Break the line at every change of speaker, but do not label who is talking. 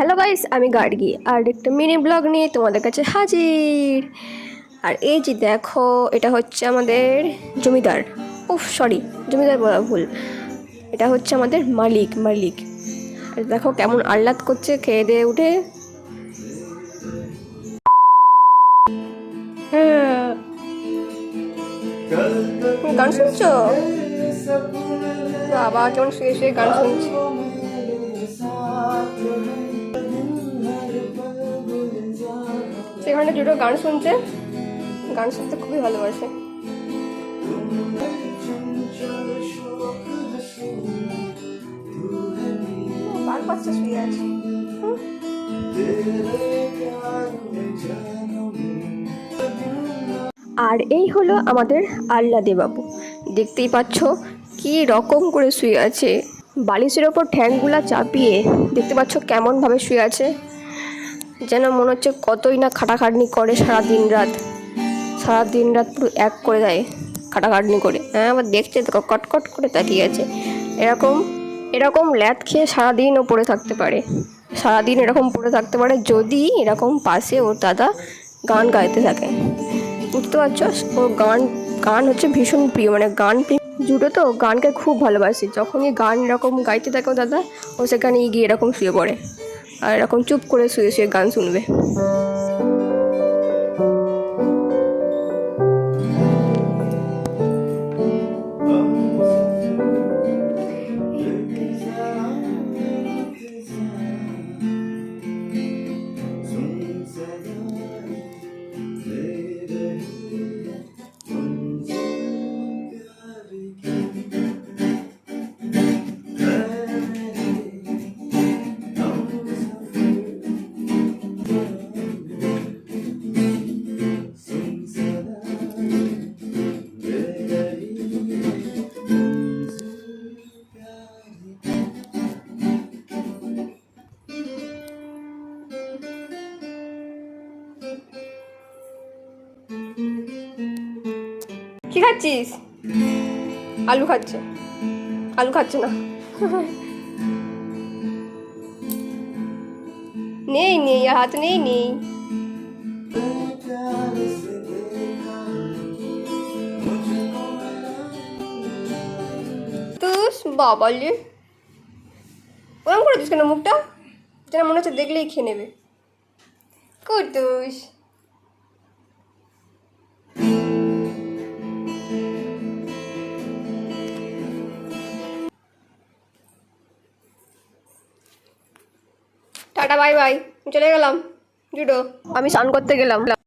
Hello guys, আমি গার্গী আর একটা mini blog নিয়ে তোমাদের কাছে হাজির। আর এই যে দেখো, এটা হচ্ছে আমাদের জমিদার। সরি, জমিদার বলা ভুল, এটা হচ্ছে আমাদের মালিক। আর দেখো কেমন আহ্লাদ করছে খেয়ে দিয়ে উঠে। হ্যাঁ, গান শুনছো? বাবা কেমন শুয়ে শুয়ে গান শুনছে। সেখানে দুটো গান শুনতে খুবই ভালোবাসে। বার বাচ্চা শুয়ে আছে। আর এই হলো আমাদের আহ্লাদে বাবু। দেখতেই পাচ্ছ কি রকম করে শুয়ে আছে, বালিশের ওপর ঠ্যাংগুলা চাপিয়ে। দেখতে পাচ্ছ কেমনভাবে শুয়ে আছে, যেন মনে হচ্ছে কতই না খাটাখাটনি করে সারা দিন রাত পুরো এক করে দেয় খাটাখাটনি করে। হ্যাঁ, আবার দেখতে তো কটকট করে তাকিয়ে আছে। এরকম ল্যাদ খেয়ে সারাদিনও পড়ে থাকতে পারে, যদি এরকম পাশে ওর দাদা গান গাইতে থাকে। বুঝতে পারছো, ওর গান হচ্ছে ভীষণ প্রিয়, মানে গান জুড়ে তো গানকে খুব ভালোবাসে। যখনই গান এরকম গাইতে থাকে ও দাদা, ও সেখানে গিয়ে এরকম শুয়ে পড়ে আর এরকম চুপ করে শুয়ে শুয়ে গান শুনবে। কি খাচ্ছিস? আলু খাচ্ছে না। নেই হাত নেই। তুস বাবালে, ওরম করেছিস কেন মুখটা? যেন মনে হচ্ছে দেখলেই খেয়ে নেবে। কুটুস, টাটা বাই বাই, চলে গেলাম জুডো। আমি স্নান করতে গেলাম।